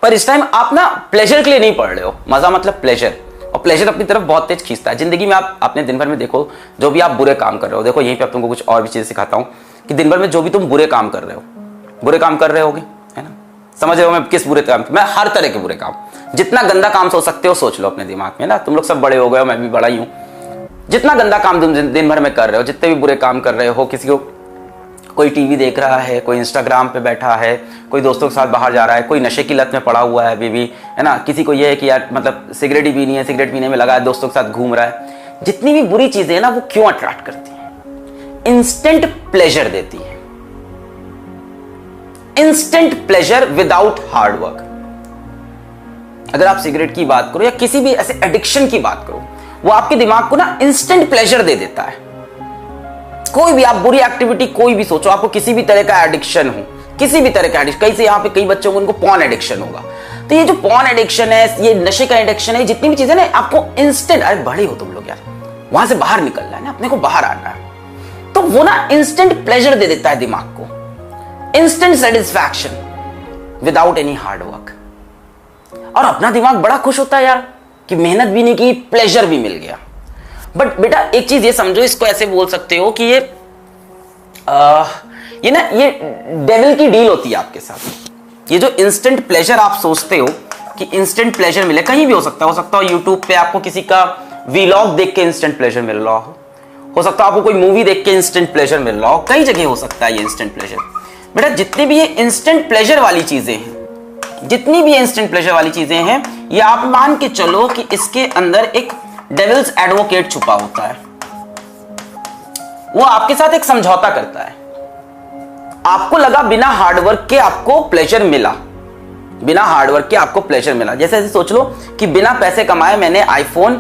पर इस टाइम आप ना प्लेजर के लिए नहीं पढ़ रहे हो, मजा मतलब प्लेजर, और प्लेजर अपनी तरफ बहुत तेज खींचता है। जिंदगी में आप अपने दिन भर में देखो, जो भी आप बुरे काम कर रहे हो, देखो यहीं पे अब तुमको कुछ और भी चीजें सिखाता हूँ कि दिन भर में जो भी तुम बुरे काम कर रहे हो, बुरे काम कर रहे होगे, है ना, समझ रहे हो मैं किस बुरे काम, मैं हर तरह के बुरे काम, जितना गंदा काम सोच सकते हो सोच लो अपने दिमाग में ना। तुम लोग सब बड़े हो गए हो, मैं भी बड़ा ही हूँ। जितना गंदा काम तुम दिन भर में कर रहे हो, जितने भी बुरे काम कर रहे हो, किसी को कोई टीवी देख रहा है, कोई इंस्टाग्राम पे बैठा है, कोई दोस्तों के साथ बाहर जा रहा है, कोई नशे की लत में पड़ा हुआ है अभी भी, है ना, किसी को ये है कि यार मतलब सिगरेट ही पीनी है, सिगरेट पीने में लगा है, दोस्तों के साथ घूम रहा है। जितनी भी बुरी चीजें हैं ना, वो क्यों अट्रैक्ट करती हैं? इंस्टेंट प्लेजर देती है, instant pleasure without hard work. अगर आप सिगरेट की बात करो या किसी भी ऐसे एडिक्शन की बात करो, वो आपके दिमाग को ना इंस्टेंट प्लेजर दे देता है। कोई भी आप बुरी एक्टिविटी कोई भी सोचो, आपको किसी भी तरह का एडिक्शन हो, किसी भी तरह का एडिक्शन, कई से यहाँ पे कई बच्चों को उनको पॉर्न एडिक्शन होगा, तो ये जो पॉर्न एडिक्शन है, ये नशे का एडिक्शन है, जितनी भी चीजें ना आपको इंस्टेंट, अरे बड़े हो तुम लोग यार, वहां से बाहर निकलना है ना, अपने को बाहर आना है, तो वो ना इंस्टेंट प्लेजर दे देता है दिमाग को, instant satisfaction without any hard work. और अपना दिमाग बड़ा खुश होता है यार कि मेहनत भी नहीं की, प्लेजर भी मिल गया। बट बेटा एक चीज ये समझो, इसको ऐसे बोल सकते हो कि ये डेविल की डील होती है आपके साथ। ये जो इंस्टेंट प्लेजर आप सोचते हो कि इंस्टेंट प्लेजर मिले, कहीं भी हो सकता हो यूट्यूब पे आपको किसी का वीलॉग देख के इंस्टेंट प्लेजर मिल रहा हो सकता है आपको कोई मूवी देख के इंस्टेंट प्लेजर मिल रहा हो, कई जगह हो सकता है ये इंस्टेंट प्लेजर। बेटा जितनी भी ये इंस्टेंट प्लेजर वाली चीजें हैं, जितनी भी इंस्टेंट प्लेजर वाली चीजें हैं, ये आप मान के चलो कि इसके अंदर एक डेविल्स एडवोकेट छुपा होता है। वो आपके साथ एक समझौता करता है। आपको लगा बिना हार्डवर्क के आपको प्लेजर मिला, बिना हार्डवर्क के आपको प्लेजर मिला। जैसे ऐसे सोच लो कि बिना पैसे कमाए मैंने आईफोन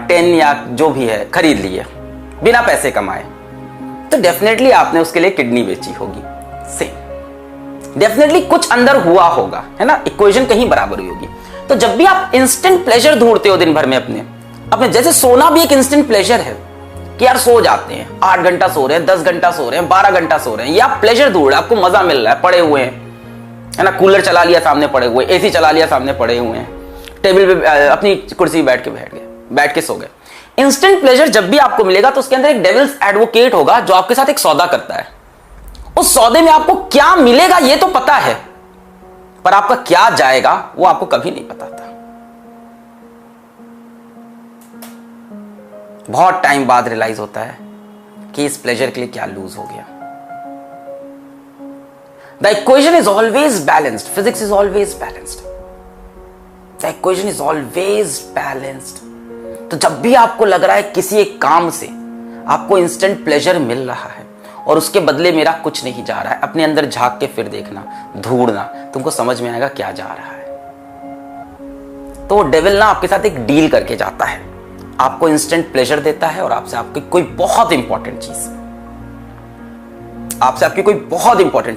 10 या जो भी है खरीद लिए, बिना पैसे कमाए, तो डेफिनेटली आपने उसके लिए किडनी बेची होगी। सेम डेफिनेटली कुछ अंदर हुआ होगा, है ना, इक्वेशन कहीं बराबर हुई होगी। तो जब भी आप इंस्टेंट प्लेजर ढूंढते हो दिन भर में अपने जैसे सोना भी एक इंस्टेंट प्लेजर है कि यार सो जाते हैं, 8 घंटा सो रहे हैं, 10 घंटा सो रहे हैं, 12 घंटा सो रहे हैं, या प्लेजर ढूंढ रहे हैं, आपको मजा मिल रहा है, पड़े हुए हैं, है ना, कूलर चला लिया सामने पड़े हुए, एसी चला लिया सामने पड़े हुए हैं, टेबल पे अपनी कुर्सी बैठ के सो गए। इंस्टेंट प्लेजर जब भी आपको मिलेगा तो उसके अंदर एक डेविल्स एडवोकेट होगा जो आपके साथ एक सौदा करता है। उस सौदे में आपको क्या मिलेगा ये तो पता है, पर आपका क्या जाएगा वो आपको कभी नहीं पता था। बहुत टाइम बाद रियलाइज होता है कि इस प्लेजर के लिए क्या लूज हो गया। The equation is always balanced, physics is always balanced, the equation is always balanced. तो जब भी आपको लग रहा है किसी एक काम से आपको इंस्टेंट प्लेजर मिल रहा है और उसके बदले मेरा कुछ नहीं जा रहा है, अपने अंदर झांक के फिर देखना, ढूंढना, तुमको समझ में आएगा क्या जा रहा है। तो वो डेविल ना आपके साथ एक डील करके जाता है, आपको इंस्टेंट प्लेजर देता है और आपसे आपकी कोई बहुत इंपॉर्टेंट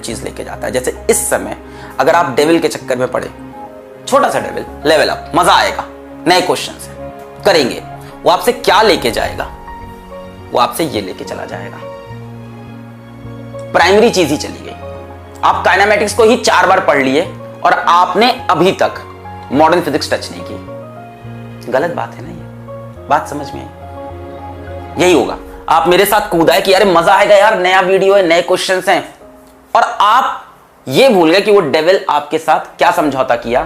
चीज लेके जाता है। जैसे इस समय अगर आप डेविल के चक्कर में पड़े, छोटा सा डेविल, लेवल अप, मजा आएगा, नए क्वेश्चन करेंगे, वो आपसे क्या लेके जाएगा? वो आपसे ये लेके चला जाएगा, प्राइमरी चीज ही चली गई। आप काइनेमेटिक्स को ही 4 बार पढ़ लिए और आपने अभी तक मॉडर्न फिजिक्स टच नहीं की। गलत बात है ना, ये बात समझ में आई? यही होगा, आप मेरे साथ कूदा कि यार मजा आएगा यार, नया वीडियो है, नए क्वेश्चंस हैं, और आप ये भूल गए कि वो डेविल आपके साथ क्या समझौता किया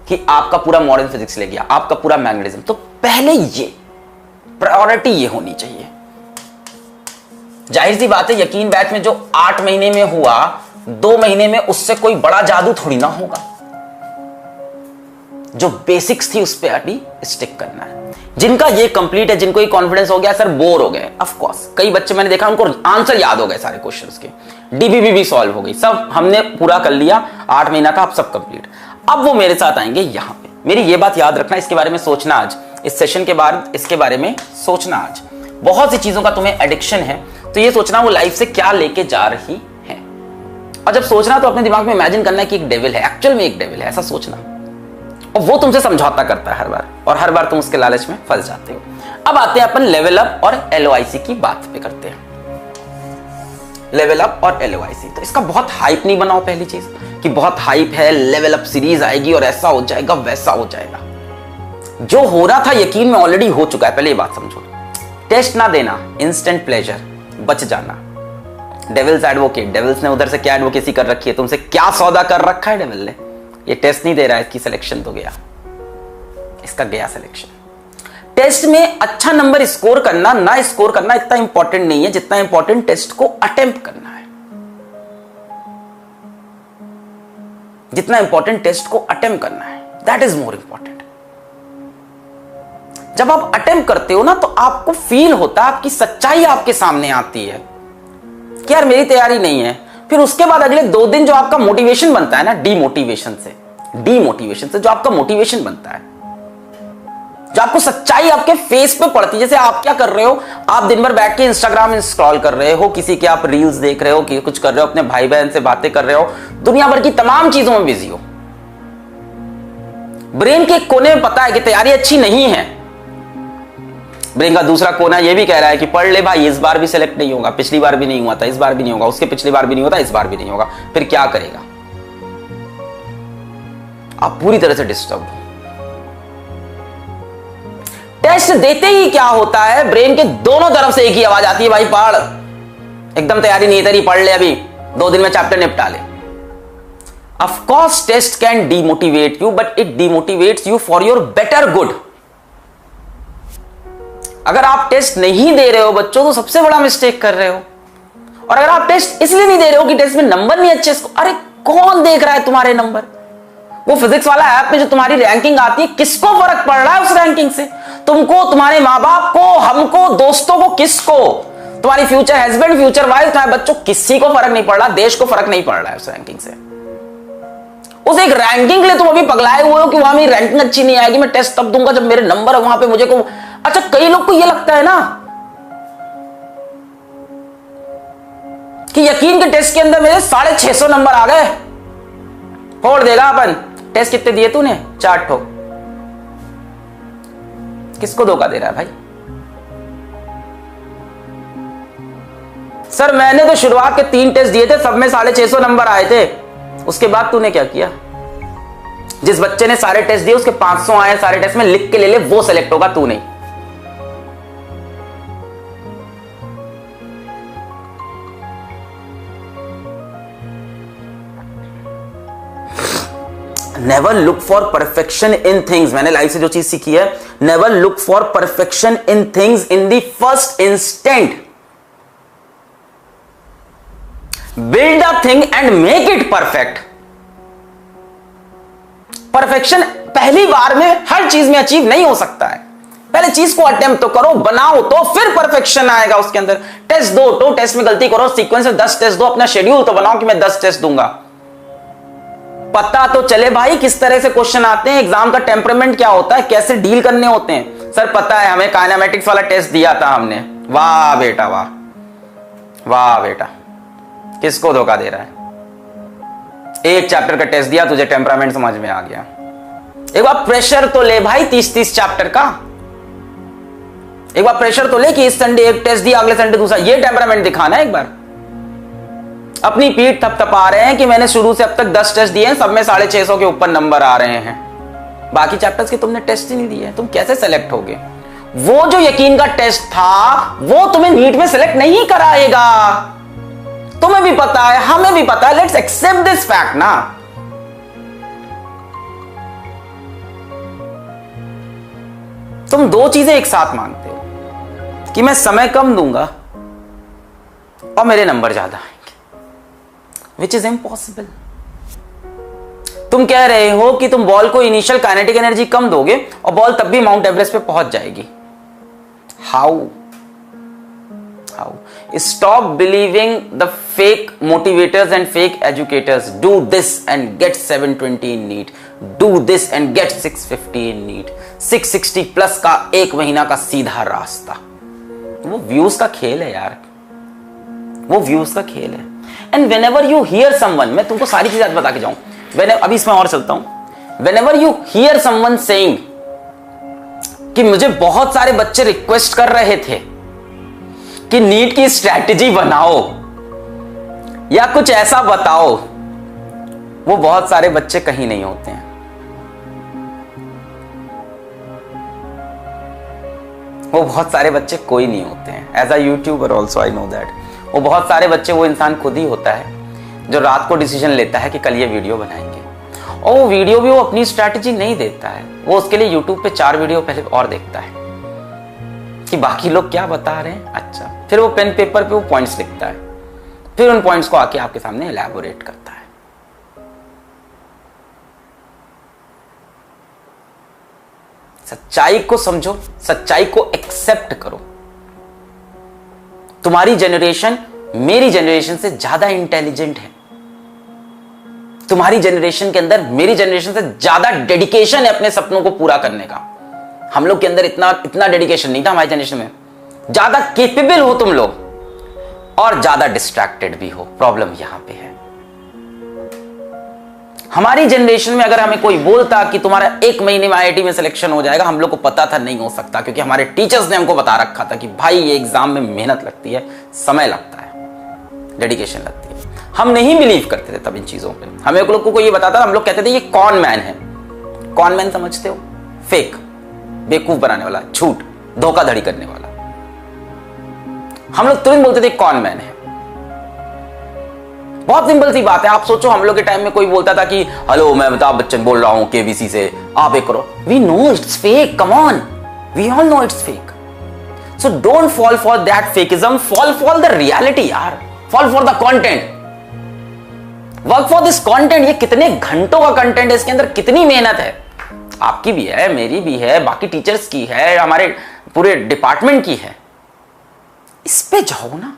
कि आपका पूरा मॉडर्न फिजिक्स ले गया, आपका पूरा मैग्नेटिज्म। तो पहले ये प्रायोरिटी ये होनी चाहिए। जाहिर सी बात है, यकीन बैच में जो 8 महीने में हुआ, 2 महीने में उससे कोई बड़ा जादू थोड़ी ना होगा। जो बेसिक्स थी उस पे अभी स्टिक करना है। जिनका ये कंप्लीट है, जिनको ये कॉन्फिडेंस हो गया, सर बोर हो गए, ऑफ कोर्स कई बच्चे मैंने देखा उनको आंसर याद हो गए सारे क्वेश्चंस के, डीबीबी भी सॉल्व हो गई, सब हमने पूरा कर लिया, 8 महीना का अब सब कंप्लीट। अब वो मेरे साथ आएंगे यहां पे। मेरी ये बात याद रखना, इसके बारे में सोचना आज, इस सेशन के बाद इसके बारे में सोचना आज। बहुत सी चीजों का तुम्हें एडिक्शन है, तो ये सोचना वो लाइफ से क्या लेके जा रही है। और जब सोचना तो अपने दिमाग में इमेजिन करना है कि एक डेविल है, एक्चुअल में एक डेविल है, ऐसा सोचना, और वो तुमसे समझौता करता है हर बार, और हर बार तुम उसके लालच में फंस जाते हो। अब आते हैं अपन लेवल अप और LOIC की बात पे करते हैं। लेवल अप और LOIC। तो इसका बहुत हाइप नहीं बनाओ, पहली चीज कि बहुत हाइप है, लेवल अप सीरीज आएगी और ऐसा हो जाएगा वैसा हो जाएगा। जो हो रहा था यकीन में ऑलरेडी हो चुका है, पहले ये बात समझो। टेस्ट ना देना, इंस्टेंट प्लेजर, बच जाना। डेविल्स एडवोकेट, डेविल्स ने उधर से क्या एडवोकेसी कर रखी है, तुमसे क्या सौदा कर रखा है डेविल ने। ये टेस्ट नहीं दे रहा है, इसकी सिलेक्शन तो गया, इसका गया सिलेक्शन। टेस्ट में अच्छा नंबर स्कोर करना ना स्कोर करना इतना इंपॉर्टेंट नहीं है जितना इंपॉर्टेंट टेस्ट को अटेम्प्ट करना है। जितना इंपॉर्टेंट टेस्ट को अटेम्प्ट करना है, दैट इज मोर इंपॉर्टेंट। जब आप अटेम्प्ट करते हो ना तो आपको फील होता है, आपकी सच्चाई आपके सामने आती है कि यार मेरी तैयारी नहीं है। फिर उसके बाद अगले 2 दिन जो आपका मोटिवेशन बनता है ना, डीमोटिवेशन से जो आपका मोटिवेशन बनता है, जो आपको सच्चाई आपके फेस पे पड़ती है। जैसे आप क्या कर रहे हो, आप दिन भर बैठ के इंस्टाग्राम स्क्रॉल कर रहे हो, किसी के आप रील्स देख रहे हो, कि कुछ कर रहे हो, अपने भाई बहन से बातें कर रहे हो, दुनिया भर की तमाम चीजों में बिजी हो। ब्रेन के कोने में पता है कि तैयारी अच्छी नहीं है। ब्रेन का दूसरा कोना यह भी कह रहा है कि पढ़ ले भाई, इस बार भी सिलेक्ट नहीं होगा, पिछली बार भी नहीं हुआ था, इस बार भी नहीं होगा, उसके पिछली बार भी नहीं होता, इस बार भी नहीं होगा। फिर क्या करेगा? आप पूरी तरह से डिस्टर्ब हो। टेस्ट देते ही क्या होता है, ब्रेन के दोनों तरफ से एक ही आवाज आती है, भाई पढ़, एकदम तैयारी नहीं तेरी, पढ़ ले, अभी 2 दिन में चैप्टर निपटा ले। Of course test can demotivate you, but it demotivates you for your better good. अगर आप टेस्ट नहीं दे रहे हो बच्चों तो सबसे बड़ा मिस्टेक कर रहे हो। और अगर आप टेस्ट इसलिए नहीं दे रहे हो कि टेस्ट में नंबर नहीं अच्छे, अरे कौन देख रहा है तुम्हारे नंबर? वो फिजिक्स वाला ऐप में जो तुम्हारी रैंकिंग आती है, किसको फर्क पड़ रहा है उस रैंकिंग से? तुमको, तुम्हारे माँ बाप को, हमको, दोस्तों को, किसको? तुम्हारी फ्यूचर हस्बैंड, फ्यूचर वाइफ, तुम्हारे बच्चों, किसी को फर्क नहीं पड़ रहा, देश को फर्क नहीं पड़ रहा है उस रैंकिंग से। उस एक रैंकिंग के लिए तुम अभी पगलाए हुए हो कि वहां मेरी रैंकिंग अच्छी नहीं आएगी, मैं टेस्ट तब दूंगा जब मेरे नंबर है वहां पे मुझे को। अच्छा, कई लोग को यह लगता है ना कि यकीन के टेस्ट के अंदर मेरे 650 नंबर आ गए, फोड़ देगा अपन। टेस्ट कितने दिए तूने? 4 ठो। किसको धोखा दे रहा है भाई? सर मैंने तो शुरुआत के 3 टेस्ट दिए थे, सब में 650 नंबर आए थे। उसके बाद तूने क्या किया? जिस बच्चे ने सारे टेस्ट दिए उसके 500 आए सारे टेस्ट में, लिख के ले ले, वो सेलेक्ट होगा, तू नहीं। Never look for perfection in things. मैंने लाइफ से जो चीज सीखी है, never look for perfection in things in the first instant. Build a thing and make it perfect. Perfection पहली बार में हर चीज में अचीव नहीं हो सकता है। पहले चीज को अटेम्प्ट तो करो, बनाओ, तो फिर परफेक्शन आएगा उसके अंदर। टेस्ट दो, तो टेस्ट में गलती करो, सीक्वेंस से 10 टेस्ट दो, अपना शेड्यूल तो बनाओ कि मैं 10 टेस्ट दूंगा। पता तो चले भाई किस तरह से क्वेश्चन आते हैं, एग्जाम का टेम्परामेंट क्या होता है, कैसे डील करने होते हैं। सर पता है, हमें काइनेमेटिक्स वाला टेस्ट दिया था हमने। वाह बेटा वाह, वाह बेटा, किसको धोखा दे रहा है? एक चैप्टर का टेस्ट दिया, तुझे टेम्परामेंट समझ में आ गया। एक बार प्रेशर तो ले भाई 30-30 चैप्टर का। एक बार प्रेशर तो ले कि इस संडे एक टेस्ट दिया, अगले संडे दूसरा। ये टेम्परामेंट दिखाना है एक बार। अपनी पीठ थपथपा रहे हैं कि मैंने शुरू से अब तक 10 टेस्ट दिए हैं, सब में 650 के ऊपर नंबर आ रहे हैं। बाकी चैप्टर्स के तुमने टेस्ट ही नहीं दिए, तुम कैसे सेलेक्ट होगे? वो जो यकीन का टेस्ट था वो तुम्हें नीट में सेलेक्ट नहीं कराएगा। तुम्हें भी पता है, हमें भी पता है। लेट्स एक्सेप्ट दिस फैक्ट ना। तुम 2 चीजें एक साथ मांगते हो कि मैं समय कम दूंगा और मेरे नंबर ज्यादा आएंगे, विच इज इम्पॉसिबल। तुम कह रहे हो कि तुम बॉल को इनिशियल काइनेटिक एनर्जी कम दोगे और बॉल तब भी माउंट एवरेस्ट पे पहुंच जाएगी। How? Stop believing the fake motivators and fake educators. Do this and get 720 in NEET. Do this and get 650 in NEET. 660 plus का 1 महीना का सीधा रास्ता। वो व्यूज का खेल है यार, वो व्यूज का खेल है। And whenever you hear someone, मैं तुमको सारी चीजें बता के जाऊं, अभी इसमें और चलता हूं। Whenever you hear someone saying कि मुझे बहुत सारे बच्चे रिक्वेस्ट कर रहे थे कि नीट की स्ट्रैटेजी बनाओ, या कुछ ऐसा बताओ। वो बहुत सारे बच्चे कहीं नहीं होते हैं। वो बहुत सारे बच्चे कोई नहीं होते हैं। As a YouTuber also I know that. वो बहुत सारे बच्चे, वो इंसान खुद ही होता है जो रात को डिसीजन लेता है कि कल ये वीडियो बनाएंगे, और वो वीडियो भी वो अपनी स्ट्रैटेजी नहीं देता है। वो उसके लिए यूट्यूब पे 4 वीडियो पहले और देखता है कि बाकी लोग क्या बता रहे हैं। अच्छा, फिर वो पेन पेपर पे वो पॉइंट्स लिखता है, फिर उन पॉइंट्स को आके आपके सामने एलैबोरेट करता है। सच्चाई को समझो, सच्चाई को एक्सेप्ट करो। तुम्हारी जनरेशन मेरी जनरेशन से ज्यादा इंटेलिजेंट है। तुम्हारी जनरेशन के अंदर मेरी जनरेशन से ज्यादा डेडिकेशन है अपने सपनों को पूरा करने का। हम लोग के अंदर इतना डेडिकेशन नहीं था हमारी जनरेशन में। ज्यादा केपेबल हो तुम लोग और ज्यादा डिस्ट्रैक्टेड भी हो। प्रॉब्लम यहां पे है। हमारी जनरेशन में अगर हमें कोई बोलता कि तुम्हारा 1 महीने में आईआईटी में सिलेक्शन हो जाएगा, हम लोग को पता था नहीं हो सकता, क्योंकि हमारे टीचर्स ने हमको बता रखा था कि भाई ये एग्जाम में मेहनत लगती है, समय लगता है, डेडिकेशन लगती है। हम नहीं बिलीव करते थे तब इन चीजों पे। हमें लोग को कोई ये बताता था, हम लोग कहते थे ये कॉन मैन है। कॉन मैन समझते हो? फेक, बेवकूफ बनाने वाला, झूठ, धोखाधड़ी करने वाला। हम लोग तुरंत बोलते थे कॉन मैन है। बहुत सिंपल सी बात है। आप सोचो, हम लोग के टाइम में कोई बोलता था कि हेलो मैं अमिताभ बच्चन बोल रहा हूं केबीसी से, आप एक करो। We know it's fake, come on, we all know it's fake. So don't fall for that fakeism, fall for the reality यार, fall for the content, work for this content. ये कितने घंटों का कंटेंट है, इसके अंदर कितनी मेहनत है, आपकी भी है, मेरी भी है, बाकी टीचर्स की है, हमारे पूरे डिपार्टमेंट की है। इस पे जाओ ना।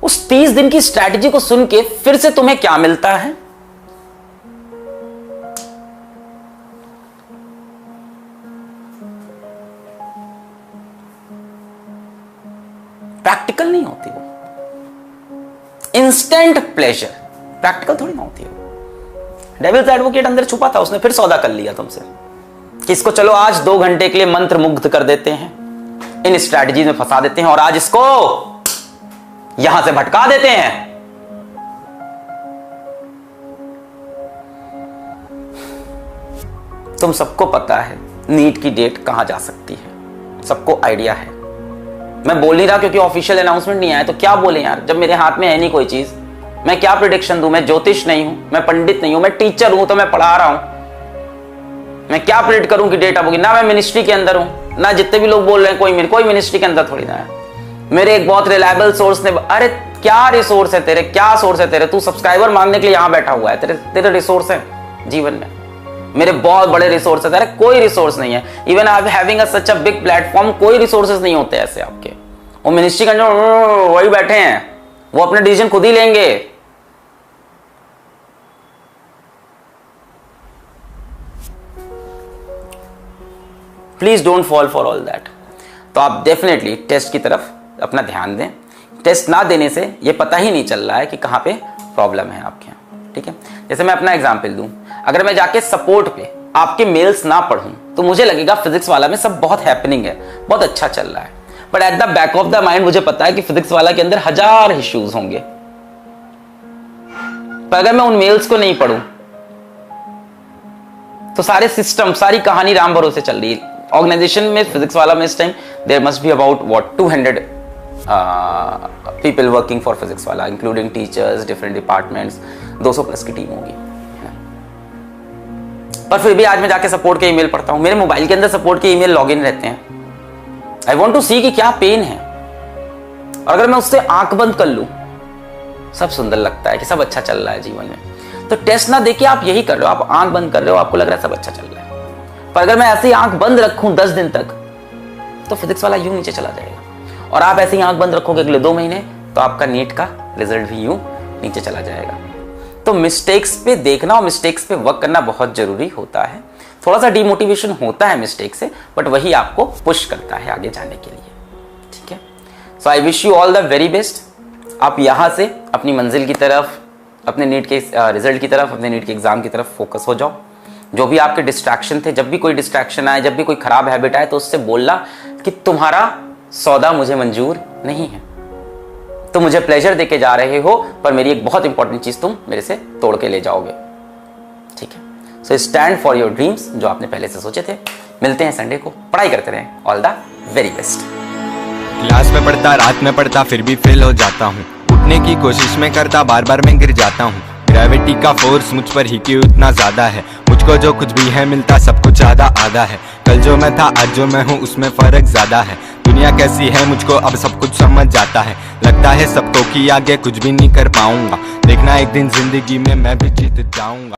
उस 30 दिन की स्ट्रैटेजी को सुन के फिर से तुम्हें क्या मिलता है? प्रैक्टिकल नहीं होती वो। इंस्टेंट प्लेजर प्रैक्टिकल थोड़ी ना होती है। डेविल्स एडवोकेट अंदर छुपा था, उसने फिर सौदा कर लिया तुमसे कि इसको चलो आज 2 घंटे के लिए मंत्र मुग्ध कर देते हैं, इन स्ट्रैटेजी में फंसा देते हैं और आज इसको यहां से भटका देते हैं। तुम सबको पता है नीट की डेट कहां जा सकती है, सबको आइडिया है। मैं बोल नहीं रहा क्योंकि ऑफिशियल अनाउंसमेंट नहीं आया, तो क्या बोले यार, जब मेरे हाथ में है नहीं कोई चीज, मैं क्या प्रेडिक्शन दूं? मैं ज्योतिष नहीं हूं, मैं पंडित नहीं हूं, मैं टीचर हूं तो मैं पढ़ा रहा हूं। मैं क्या प्रेडिक्ट करूं कि डेट अब होगी? ना मैं मिनिस्ट्री के अंदर हूं, ना जितने भी लोग बोल रहे हैं कोई मिनिस्ट्री के अंदर थोड़ी ना है। मेरे एक बहुत रिलायबल सोर्स ने, अरे क्या रिसोर्स है तेरे, क्या सोर्स है तेरे? तू सब्सक्राइबर मांगने के लिए यहां बैठा हुआ है, तेरे रिसोर्स है जीवन में? मेरे बहुत बड़े रिसोर्स है, तेरे कोई रिसोर्स नहीं है। इवन आप having such a big platform, कोई रिसोर्सेज नहीं होते ऐसे आपके। वो मिनिस्ट्री के अंदर वही बैठे हैं, वो अपने डिसीजन खुद ही लेंगे। Please don't fall for all that. तो आप डेफिनेटली टेस्ट की तरफ अपना ध्यान दें। टेस्ट ना देने से ये पता ही नहीं चल रहा है कि कहां पे प्रॉब्लम है आपके यहाँ। ठीक है, जैसे मैं अपना एग्जांपल दूं, अगर मैं जाके सपोर्ट पे आपके मेल्स ना पढ़ूं तो मुझे लगेगा फिजिक्स वाला में सब बहुत हैपनिंग है, बहुत अच्छा चल रहा है, but at the back of the mind मुझे पता है कि फिजिक्स वाला के अंदर 1000 इश्यूज होंगे। पर अगर मैं उन मेल्स को नहीं पढ़ूं तो सारे सिस्टम, सारी कहानी राम भरोसे चल रही है। ऑर्गेनाइजेशन में फिजिक्स वाला में इस time there must be about 200 people working for Physics Wallah, including teachers, different departments, 200 plus की टीम होगी। पर फिर भी आज मैं जाके सपोर्ट के ईमेल पढ़ता हूं, मेरे मोबाइल के अंदर सपोर्ट के ईमेल लॉगिन रहते हैं। आई वांट टू सी कि क्या पेन है, और अगर मैं उससे आंख बंद कर लूं, सब सुंदर लगता है कि सब अच्छा चल रहा है जीवन में। तो टेस्ट ना देके आप यही कर रहे हो, आप आंख बंद कर रहे हो, आपको लग रहा है सब अच्छा चल रहा है। पर अगर मैं ऐसे ही आंख बंद रखूं 10 दिन तक तो फिजिक्स वाला यूं नीचे चला जाएगा, और आप ऐसे ही आंख बंद रखोगे अगले 2 महीने तो आपका नीट का रिजल्ट भी यूं नीचे चला जाएगा। तो मिस्टेक्स पे देखना और मिस्टेक्स पे वर्क करना बहुत जरूरी होता है। थोड़ा सा डिमोटिवेशन होता है मिस्टेक से, बट वही आपको पुश करता है आगे जाने के लिए। ठीक है, so I wish you all the very best. आप यहां से अपनी मंजिल की तरफ, अपने नीट के रिजल्ट की तरफ, अपने नीट के एग्जाम की तरफ फोकस हो जाओ। जो भी आपके डिस्ट्रैक्शन थे, जब भी कोई डिस्ट्रैक्शन आए, जब भी कोई खराब हैबिट आए, तो उससे बोलना कि तुम्हारा सौदा मुझे मंजूर नहीं है, तुम मुझे प्लेजर देके जा रहे हो, पर मेरी एक बहुत इंपॉर्टेंट चीज तुम मेरे से तोड़ के ले जाओगे। ठीक है, so stand for your dreams, जो आपने पहले से सोचे थे। मिलते हैं संडे को, पढ़ाई करते रहें। All the very best. Class में पढ़ता, रात में पढ़ता, फिर भी फेल हो जाता हूँ। उठने की कोशिश में करता, बार बार मैं गिर जाता हूँ। ग्रेविटी का फोर्स मुझ पर ही क्यों इतना ज्यादा है? मुझको जो कुछ भी है मिलता, सब कुछ आधा आधा है। कल जो मैं था, आज जो मैं हूँ, उसमें फर्क ज्यादा है। दुनिया कैसी है मुझको अब सब कुछ समझ जाता है। लगता है सबको कि आगे कुछ भी नहीं कर पाऊंगा। देखना एक दिन जिंदगी में मैं भी जीत जाऊंगा।